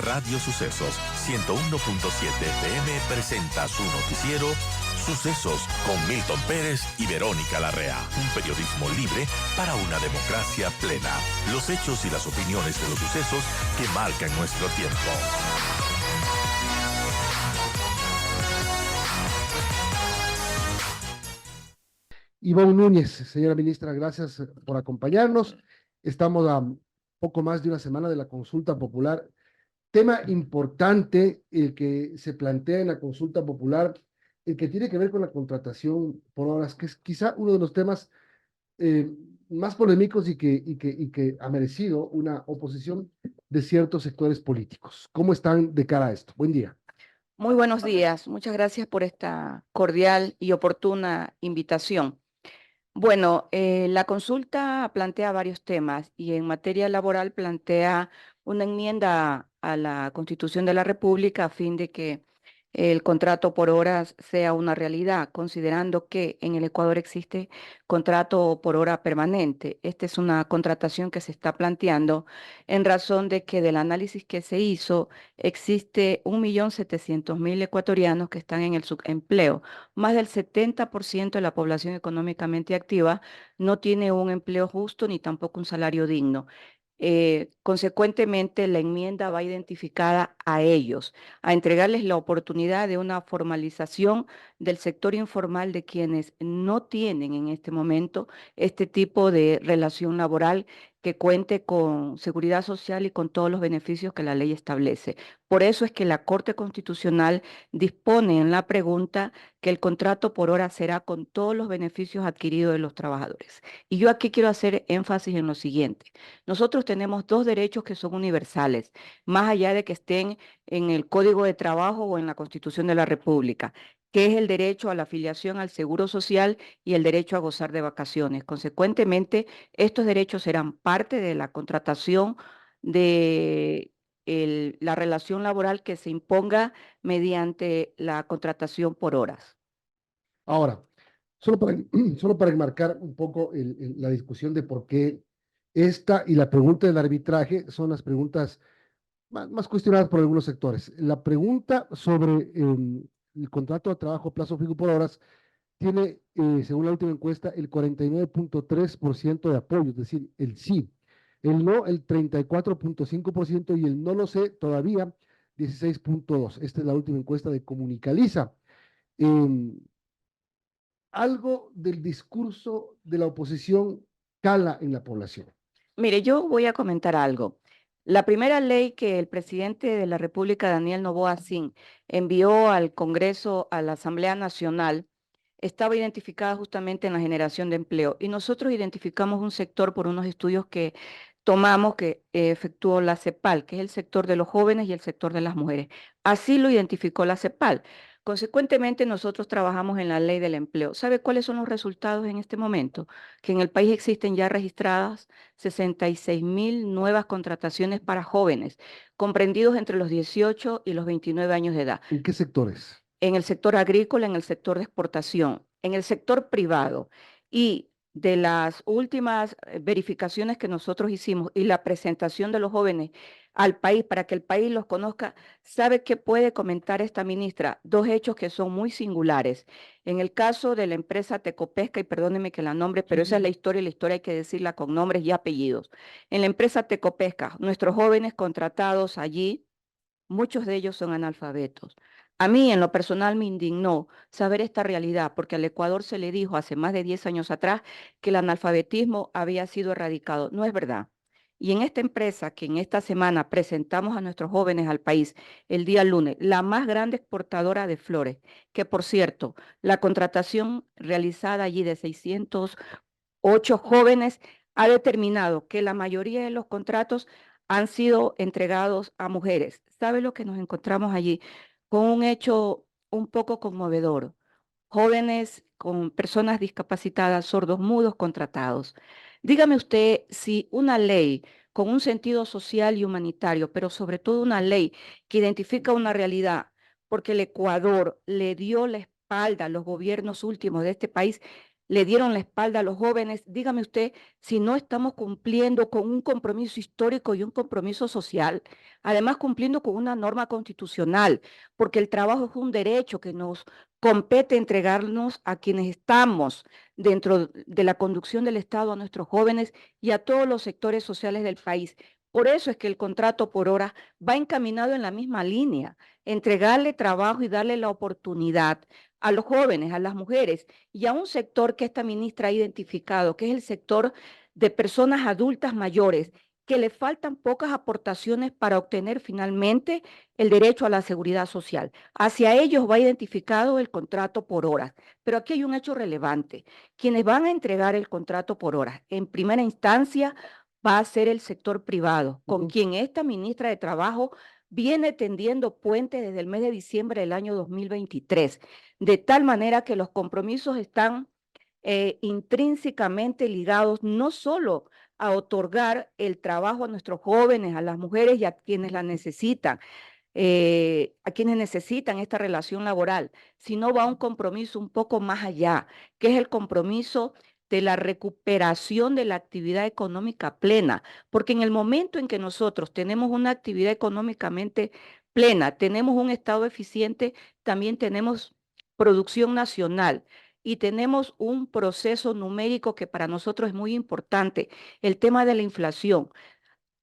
Radio Sucesos 101.7 FM presenta su noticiero Sucesos con Milton Pérez y Verónica Larrea. Un periodismo libre para una democracia plena. Los hechos y las opiniones de los sucesos que marcan nuestro tiempo. Ivonne Núñez, señora ministra, gracias por acompañarnos. Estamos a poco más de una semana de la consulta popular. Tema importante el que se plantea en la consulta popular, el que tiene que ver con la contratación por horas, que es quizá uno de los temas más polémicos y que ha merecido una oposición de ciertos sectores políticos. ¿Cómo están de cara a esto? Buen día. Muy buenos días. Muchas gracias por esta cordial y oportuna invitación. Bueno, la consulta plantea varios temas y en materia laboral plantea una enmienda a la Constitución de la República a fin de que el contrato por horas sea una realidad, considerando que en el Ecuador existe contrato por hora permanente. Esta es una contratación que se está planteando en razón de que del análisis que se hizo existe 1.700.000 ecuatorianos que están en el subempleo. Más del 70% de la población económicamente activa no tiene un empleo justo ni tampoco un salario digno. Consecuentemente, la enmienda va identificada a ellos, a entregarles la oportunidad de una formalización del sector informal de quienes no tienen en este momento este tipo de relación laboral que cuente con seguridad social y con todos los beneficios que la ley establece. Por eso es que la Corte Constitucional dispone en la pregunta que el contrato por hora será con todos los beneficios adquiridos de los trabajadores. Y yo aquí quiero hacer énfasis en lo siguiente. Nosotros tenemos dos derechos que son universales, más allá de que estén en el Código de Trabajo o en la Constitución de la República, que es el derecho a la afiliación al Seguro Social y el derecho a gozar de vacaciones. Consecuentemente, estos derechos serán parte de la contratación de la relación laboral que se imponga mediante la contratación por horas. Ahora, solo para enmarcar un poco la discusión de por qué esta y la pregunta del arbitraje son las preguntas más cuestionadas por algunos sectores. La pregunta sobre el contrato de trabajo a plazo fijo por horas tiene, según la última encuesta, el 49.3% de apoyo, es decir, el sí. El no, el 34.5% y el no lo sé, todavía 16.2%. Esta es la última encuesta de Comunicaliza. Algo del discurso de la oposición cala en la población. Mire, yo voy a comentar algo. La primera ley que el presidente de la República, Daniel Noboa Sin, envió al Congreso, a la Asamblea Nacional, estaba identificada justamente en la generación de empleo. Y nosotros identificamos un sector por unos estudios que tomamos, que efectuó la CEPAL, que es el sector de los jóvenes y el sector de las mujeres. Así lo identificó la CEPAL. Consecuentemente, nosotros trabajamos en la ley del empleo. ¿Sabe cuáles son los resultados en este momento? Que en el país existen ya registradas 66.000 nuevas contrataciones para jóvenes, comprendidos entre los 18 y los 29 años de edad. ¿En qué sectores? En el sector agrícola, en el sector de exportación, en el sector privado. Y de las últimas verificaciones que nosotros hicimos y la presentación de los jóvenes al país para que el país los conozca, ¿sabe qué puede comentar esta ministra? Dos hechos que son muy singulares. En el caso de la empresa Tecopesca, y perdónenme que la nombre, pero esa es la historia y la historia hay que decirla con nombres y apellidos. En la empresa Tecopesca, nuestros jóvenes contratados allí, muchos de ellos son analfabetos. A mí, en lo personal, me indignó saber esta realidad, porque al Ecuador se le dijo hace más de 10 años atrás que el analfabetismo había sido erradicado. No es verdad. Y en esta empresa que en esta semana presentamos a nuestros jóvenes al país el día lunes, la más grande exportadora de flores, que por cierto, la contratación realizada allí de 608 jóvenes ha determinado que la mayoría de los contratos han sido entregados a mujeres. ¿Sabe lo que nos encontramos allí? Con un hecho un poco conmovedor. Jóvenes con personas discapacitadas, sordos mudos contratados. Dígame usted si una ley con un sentido social y humanitario, pero sobre todo una ley que identifica una realidad, porque el Ecuador le dio la espalda a los gobiernos últimos de este país, le dieron la espalda a los jóvenes. Dígame usted si no estamos cumpliendo con un compromiso histórico y un compromiso social, además cumpliendo con una norma constitucional, porque el trabajo es un derecho que nos compete entregarnos a quienes estamos dentro de la conducción del Estado, a nuestros jóvenes y a todos los sectores sociales del país. Por eso es que el contrato por hora va encaminado en la misma línea, entregarle trabajo y darle la oportunidad a los jóvenes, a las mujeres y a un sector que esta ministra ha identificado, que es el sector de personas adultas mayores, que le faltan pocas aportaciones para obtener finalmente el derecho a la seguridad social. Hacia ellos va identificado el contrato por horas. Pero aquí hay un hecho relevante. Quienes van a entregar el contrato por horas, en primera instancia, va a ser el sector privado, con quien esta ministra de Trabajo viene tendiendo puentes desde el mes de diciembre del año 2023, de tal manera que los compromisos están intrínsecamente ligados no solo a otorgar el trabajo a nuestros jóvenes, a las mujeres y a quienes la necesitan, a quienes necesitan esta relación laboral, sino va a un compromiso un poco más allá, que es el compromiso de la recuperación de la actividad económica plena, porque en el momento en que nosotros tenemos una actividad económicamente plena, tenemos un Estado eficiente, también tenemos producción nacional y tenemos un proceso numérico que para nosotros es muy importante, el tema de la inflación.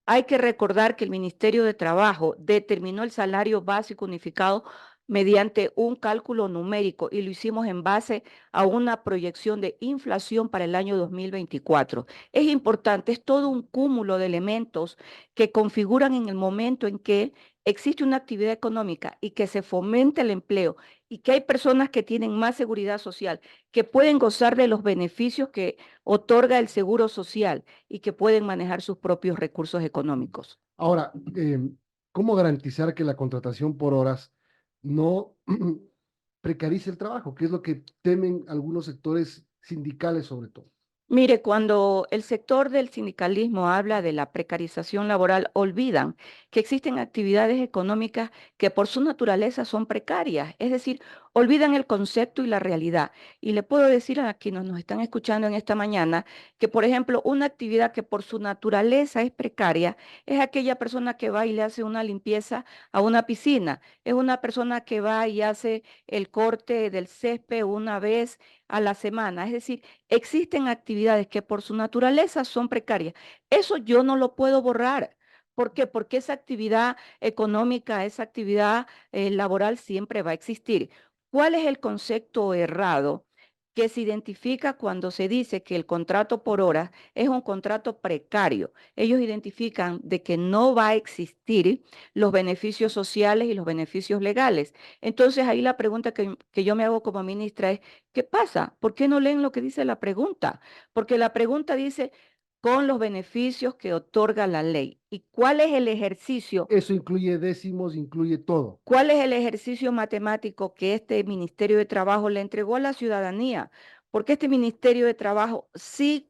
Hay que recordar que el Ministerio de Trabajo determinó el salario básico unificado mediante un cálculo numérico y lo hicimos en base a una proyección de inflación para el año 2024. Es importante, es todo un cúmulo de elementos que configuran en el momento en que existe una actividad económica y que se fomente el empleo y que hay personas que tienen más seguridad social, que pueden gozar de los beneficios que otorga el seguro social y que pueden manejar sus propios recursos económicos. Ahora, ¿cómo garantizar que la contratación por horas no precarice el trabajo? Que es lo que temen algunos sectores sindicales sobre todo. Mire, cuando el sector del sindicalismo habla de la precarización laboral, olvidan que existen actividades económicas que por su naturaleza son precarias, es decir, olvidan el concepto y la realidad. Y le puedo decir a quienes nos están escuchando en esta mañana que, por ejemplo, una actividad que por su naturaleza es precaria es aquella persona que va y le hace una limpieza a una piscina, es una persona que va y hace el corte del césped una vez a la semana, es decir, existen actividades que por su naturaleza son precarias. Eso yo no lo puedo borrar. ¿Por qué? Porque esa actividad económica, esa actividad laboral siempre va a existir. ¿Cuál es el concepto errado que se identifica cuando se dice que el contrato por hora es un contrato precario? Ellos identifican de que no va a existir los beneficios sociales y los beneficios legales. Entonces ahí la pregunta que yo me hago como ministra es, ¿qué pasa? ¿Por qué no leen lo que dice la pregunta? Porque la pregunta dice con los beneficios que otorga la ley. ¿Y cuál es el ejercicio? Eso incluye décimos, incluye todo. ¿Cuál es el ejercicio matemático que este Ministerio de Trabajo le entregó a la ciudadanía? Porque este Ministerio de Trabajo sí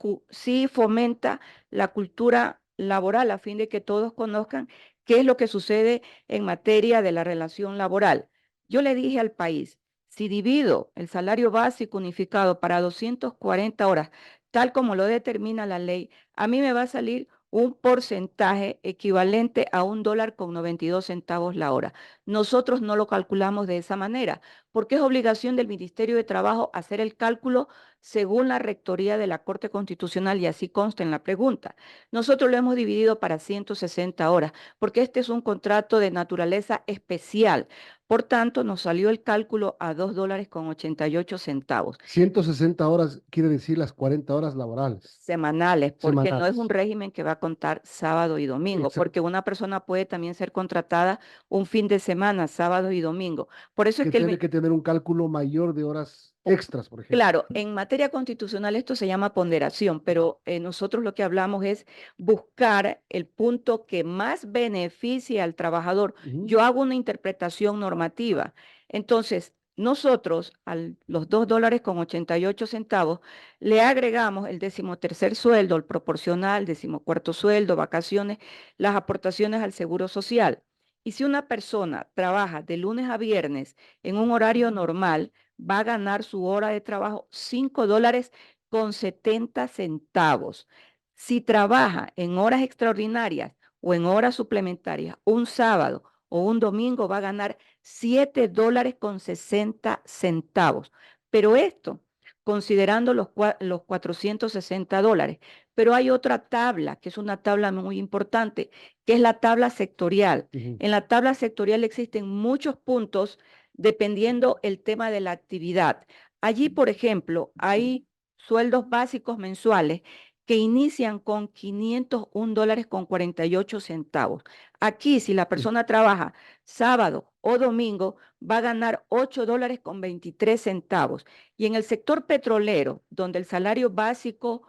fomenta la cultura laboral a fin de que todos conozcan qué es lo que sucede en materia de la relación laboral. Yo le dije al país, si divido el salario básico unificado para 240 horas, tal como lo determina la ley, a mí me va a salir un porcentaje equivalente a $1.92 la hora. Nosotros no lo calculamos de esa manera, porque es obligación del Ministerio de Trabajo hacer el cálculo según la rectoría de la Corte Constitucional y así consta en la pregunta. Nosotros lo hemos dividido para 160 horas, porque este es un contrato de naturaleza especial. Por tanto, nos salió el cálculo a $2.88. 160 horas quiere decir las 40 horas laborales Semanales, porque no es un semanales. régimen que va a contar sábado y domingo, Exacto. porque una persona puede también ser contratada un fin de semana, sábado y domingo. Por eso es Que que tiene que tener un cálculo mayor de horas extras, por ejemplo. claro, en materia constitucional esto se llama ponderación, pero nosotros lo que hablamos es buscar el punto que más beneficie al trabajador. Yo hago una interpretación normativa. Entonces, nosotros a los $2.88 le agregamos el 13º sueldo, el proporcional, 14º sueldo, vacaciones, las aportaciones al seguro social. Y si una persona trabaja de lunes a viernes en un horario normal, va a ganar su hora de trabajo $5 con 70 centavos. Si trabaja en horas extraordinarias o en horas suplementarias, un sábado o un domingo va a ganar $7 con 60 centavos. Pero esto, considerando los $460. Pero hay otra tabla, que es una tabla muy importante, que es la tabla sectorial. En la tabla sectorial existen muchos puntos dependiendo el tema de la actividad. Allí, por ejemplo, hay sueldos básicos mensuales que inician con $501 con 48 centavos. Aquí, si la persona trabaja sábado o domingo, va a ganar $8 con 23 centavos. Y en el sector petrolero, donde el salario básico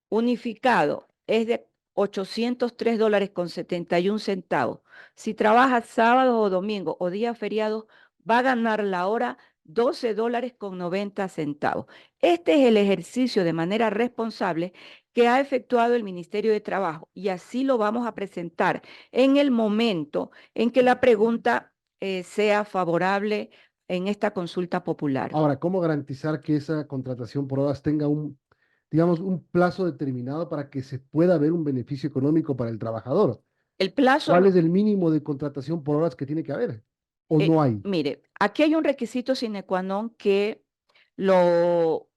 unificado es de $803 con 71 centavos. Si trabaja sábado o domingo o día feriado, va a ganar la hora $12 con 90 centavos. Este es el ejercicio de manera responsable que ha efectuado el Ministerio de Trabajo y así lo vamos a presentar en el momento en que la pregunta sea favorable en esta consulta popular. Ahora, ¿cómo garantizar que esa contratación por horas tenga digamos, un plazo determinado para que se pueda ver un beneficio económico para el trabajador? El plazo ¿Cuál es el mínimo de contratación por horas que tiene que haber? ¿O no hay? Mire, aquí hay un requisito sine qua non que lo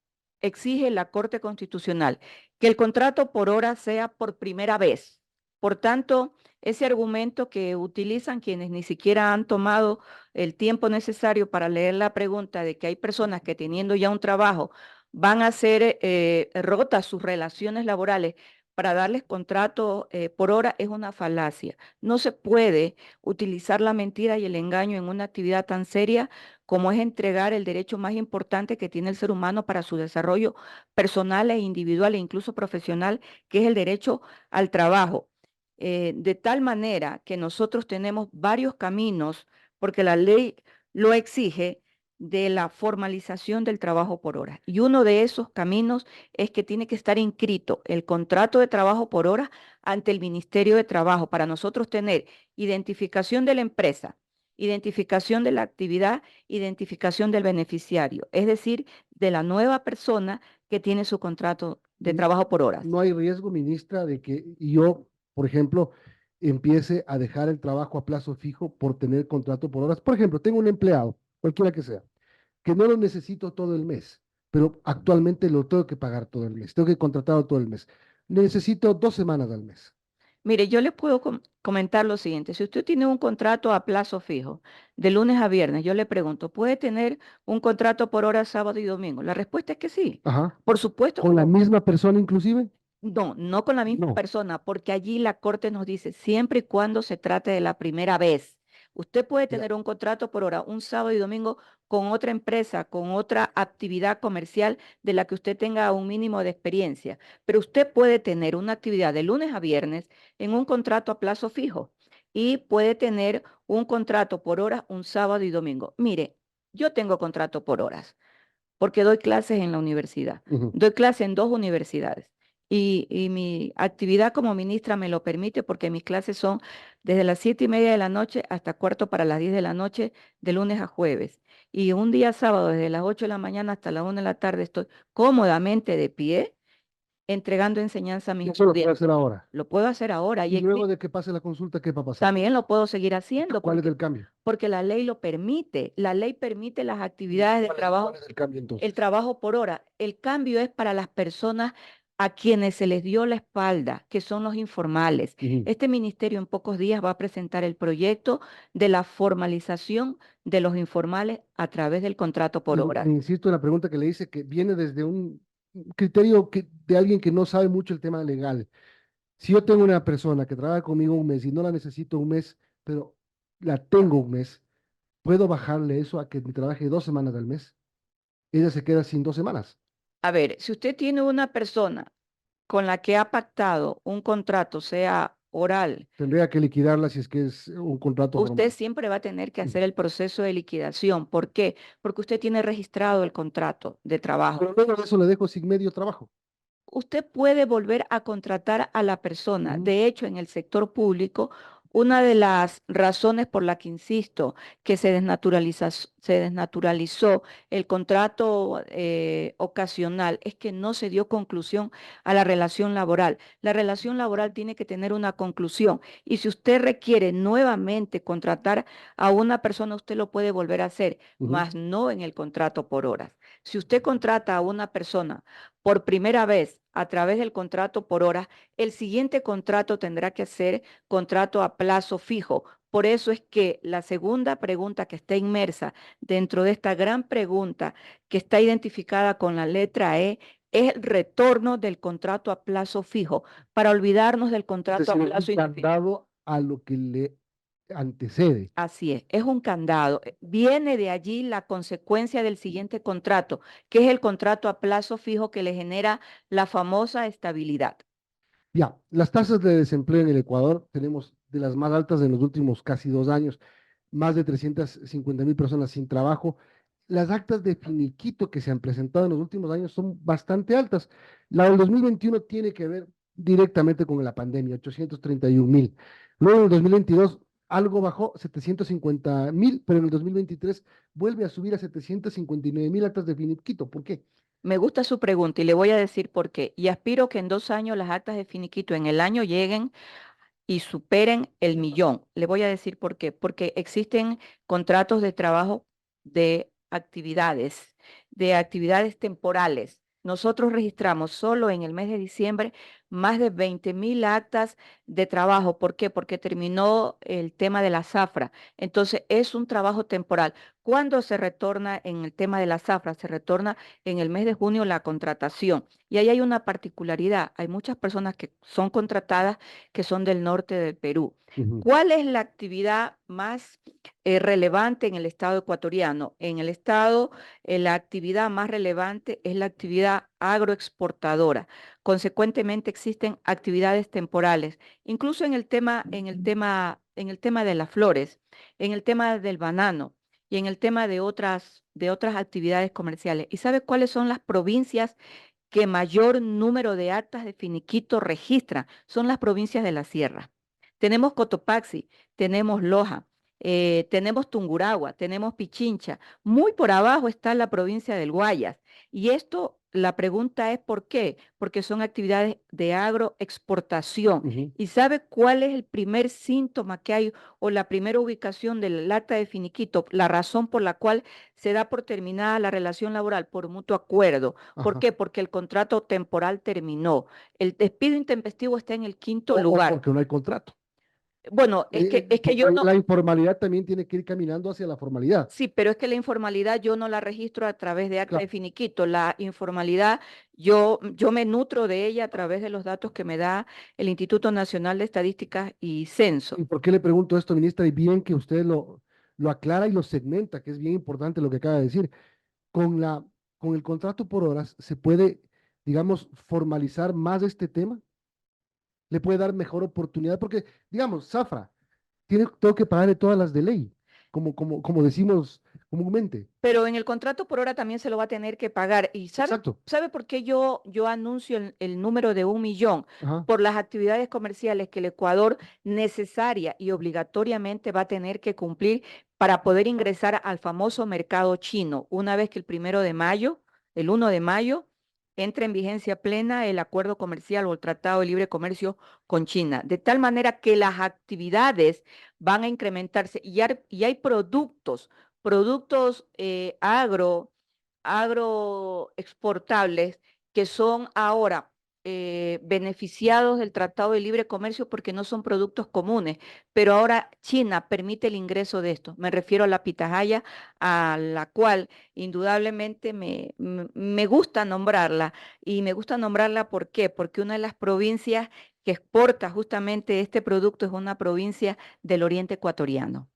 exige la Corte Constitucional, que el contrato por hora sea por primera vez. Por tanto, ese argumento que utilizan quienes ni siquiera han tomado el tiempo necesario para leer la pregunta de que hay personas que teniendo ya un trabajo van a hacer rotas sus relaciones laborales para darles contrato por hora es una falacia. No se puede utilizar la mentira y el engaño en una actividad tan seria como es entregar el derecho más importante que tiene el ser humano para su desarrollo personal e individual e incluso profesional, que es el derecho al trabajo. De tal manera que nosotros tenemos varios caminos, porque la ley lo exige, de la formalización del trabajo por hora. Y uno de esos caminos es que tiene que estar inscrito el contrato de trabajo por hora ante el Ministerio de Trabajo para nosotros tener identificación de la empresa, identificación de la actividad, identificación del beneficiario, es decir, de la nueva persona que tiene su contrato de trabajo por horas. ¿No hay riesgo, ministra, de que yo, por ejemplo, empiece a dejar el trabajo a plazo fijo por tener contrato por horas? Por ejemplo, tengo un empleado, cualquiera que sea, que no lo necesito todo el mes, pero actualmente lo tengo que pagar todo el mes, tengo que contratarlo todo el mes. Necesito 2 semanas al mes. Mire, yo le puedo comentar lo siguiente. Si usted tiene un contrato a plazo fijo, de lunes a viernes, yo le pregunto, ¿puede tener un contrato por hora sábado y domingo? La respuesta es que sí. Ajá. Por supuesto, ¿Con la como misma persona inclusive? no, no con la misma No. persona, porque allí la Corte nos dice, siempre y cuando se trate de la primera vez. Usted puede Ya. tener un contrato por hora un sábado y domingo con otra empresa, con otra actividad comercial de la que usted tenga un mínimo de experiencia, pero usted puede tener una actividad de lunes a viernes en un contrato a plazo fijo y puede tener un contrato por hora un sábado y domingo. Mire, yo tengo contrato por horas porque doy clases en la universidad. Ujú. Doy clases en 2 universidades y mi actividad como ministra me lo permite porque mis clases son desde las 7:30 de la noche hasta cuarto para las 10 de la noche, de lunes a jueves. Y un día sábado, desde las 8 de la mañana hasta la 1 de la tarde, estoy cómodamente de pie entregando enseñanza a mis Eso lo puedo estudiantes. hacer ahora. Lo puedo hacer ahora Y luego de que pase la consulta, ¿qué va a pasar? también lo puedo seguir haciendo ¿Cuál es el cambio? porque la ley lo permite. La ley permite las actividades de trabajo. ¿Cuál es el cambio El entonces? trabajo por hora. El cambio es para las personas a quienes se les dio la espalda, que son los informales. Ujú. Este ministerio en pocos días va a presentar el proyecto de la formalización de los informales a través del contrato por hora. Insisto en la pregunta que le hice, que viene desde un criterio de alguien que no sabe mucho el tema legal. Si yo tengo una persona que trabaja conmigo un mes y no la necesito un mes, pero la tengo un mes, ¿puedo bajarle eso a que me trabaje 2 semanas al mes? Ella se queda sin 2 semanas. A ver, si usted tiene una persona con la que ha pactado un contrato, sea oral, Tendría que liquidarla si es que es un contrato usted formal. siempre va a tener que Ujú. hacer el proceso de liquidación. ¿Por qué? Porque usted tiene registrado el contrato de trabajo. Pero luego de eso le dejo sin medio trabajo. Usted puede volver a contratar a la persona. Ujú. De hecho, en el sector público, Una de las razones por la que insisto que se desnaturalizó el contrato ocasional es que no se dio conclusión a la relación laboral. La relación laboral tiene que tener una conclusión y si usted requiere nuevamente contratar a una persona, usted lo puede volver a hacer, mas no en el contrato por horas. Si usted contrata a una persona por primera vez a través del contrato por horas, el siguiente contrato tendrá que ser contrato a plazo fijo. Por eso es que la segunda pregunta que está inmersa dentro de esta gran pregunta que está identificada con la letra E es el retorno del contrato a plazo fijo, para olvidarnos del Es contrato a decir, es plazo un indefinido. candado a lo que le antecede. Así es un candado. Viene de allí la consecuencia del siguiente contrato, que es el contrato a plazo fijo que le genera la famosa estabilidad. Ya, las tasas de desempleo en el Ecuador tenemos de las más altas en los últimos casi 2 años, más de 350.000 personas sin trabajo. Las actas de finiquito que se han presentado en los últimos años son bastante altas. La del 2021 tiene que ver directamente con la pandemia, 831.000. Luego en el 2022 algo bajó, 750.000, pero en el 2023 vuelve a subir a 759.000 actas de finiquito. ¿Por qué? Me gusta su pregunta y le voy a decir por qué. Y aspiro que en 2 años las actas de finiquito en el año lleguen y superen el millón. Le voy a decir por qué. Porque existen contratos de trabajo de actividades temporales. Nosotros registramos solo en el mes de diciembre más de 20.000 actas de trabajo. ¿Por qué? Porque terminó el tema de la zafra. Entonces es un trabajo temporal. ¿Cuándo se retorna en el tema de la zafra? Se retorna en el mes de junio la contratación. Y ahí hay una particularidad. Hay muchas personas que son contratadas que son del norte del Perú. Ujú. ¿Cuál es la actividad más relevante en el estado ecuatoriano? En el estado, la actividad más relevante es la actividad agroexportadora. Consecuentemente, existen actividades temporales, incluso en el tema de las flores, en el tema del banano y en el tema de otras actividades comerciales. ¿Y sabe cuáles son las provincias que mayor número de actas de finiquito registran? Son las provincias de la sierra. Tenemos Cotopaxi, tenemos Loja, tenemos Tungurahua, tenemos Pichincha. Muy por abajo está la provincia del Guayas. Y esto, la pregunta es ¿por qué? Porque son actividades de agroexportación. Ujú. ¿Y sabe cuál es el primer síntoma que hay o la primera ubicación del acta de finiquito? La razón por la cual se da por terminada la relación laboral por mutuo acuerdo. ¿Por Ajá. qué? Porque el contrato temporal terminó. El despido intempestivo está en el quinto O lugar. porque no hay contrato. Bueno, es que yo Porque no, la informalidad también tiene que ir caminando hacia la formalidad. sí, pero es que la informalidad yo no la registro a través de acta de Claro. finiquito. La informalidad, yo me nutro de ella a través de los datos que me da el Instituto Nacional de Estadísticas y ¿Y Censo. por qué le pregunto esto, ministra? Y bien que usted lo aclara y lo segmenta, que es bien importante lo que acaba de decir. Con con el contrato por horas se puede, digamos, formalizar más este tema, le puede dar mejor oportunidad, porque, digamos, Zafra, tengo que pagarle todas las de ley, como decimos comúnmente. Pero en el contrato por hora también se lo va a tener que pagar. ¿Y sabe, Exacto. sabe por qué yo anuncio el número de 1 millón? Ajá. Por las actividades comerciales que el Ecuador necesaria y obligatoriamente va a tener que cumplir para poder ingresar al famoso mercado chino, una vez que el 1 de mayo, entre en vigencia plena el acuerdo comercial o el Tratado de Libre Comercio con China. De tal manera que las actividades van a incrementarse y hay productos agroexportables que son ahora beneficiados del Tratado de Libre Comercio porque no son productos comunes, pero ahora China permite el ingreso de esto. Me refiero a la pitahaya, a la cual indudablemente me gusta nombrarla. Y me gusta nombrarla ¿por qué? Porque una de las provincias que exporta justamente este producto es una provincia del oriente ecuatoriano.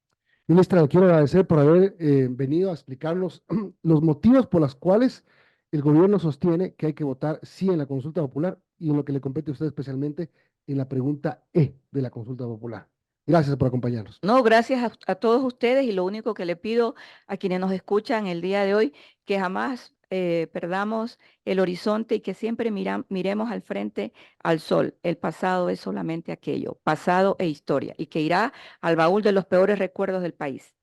Ministra, le quiero agradecer por haber venido a explicarnos los motivos por los cuales el gobierno sostiene que hay que votar sí en la consulta popular y en lo que le compete a usted especialmente en la pregunta E de la consulta popular. Gracias por acompañarnos. No, gracias a todos ustedes y lo único que le pido a quienes nos escuchan el día de hoy, que jamás perdamos el horizonte y que siempre miremos al frente, al sol. El pasado es solamente aquello, pasado e historia, y que irá al baúl de los peores recuerdos del país.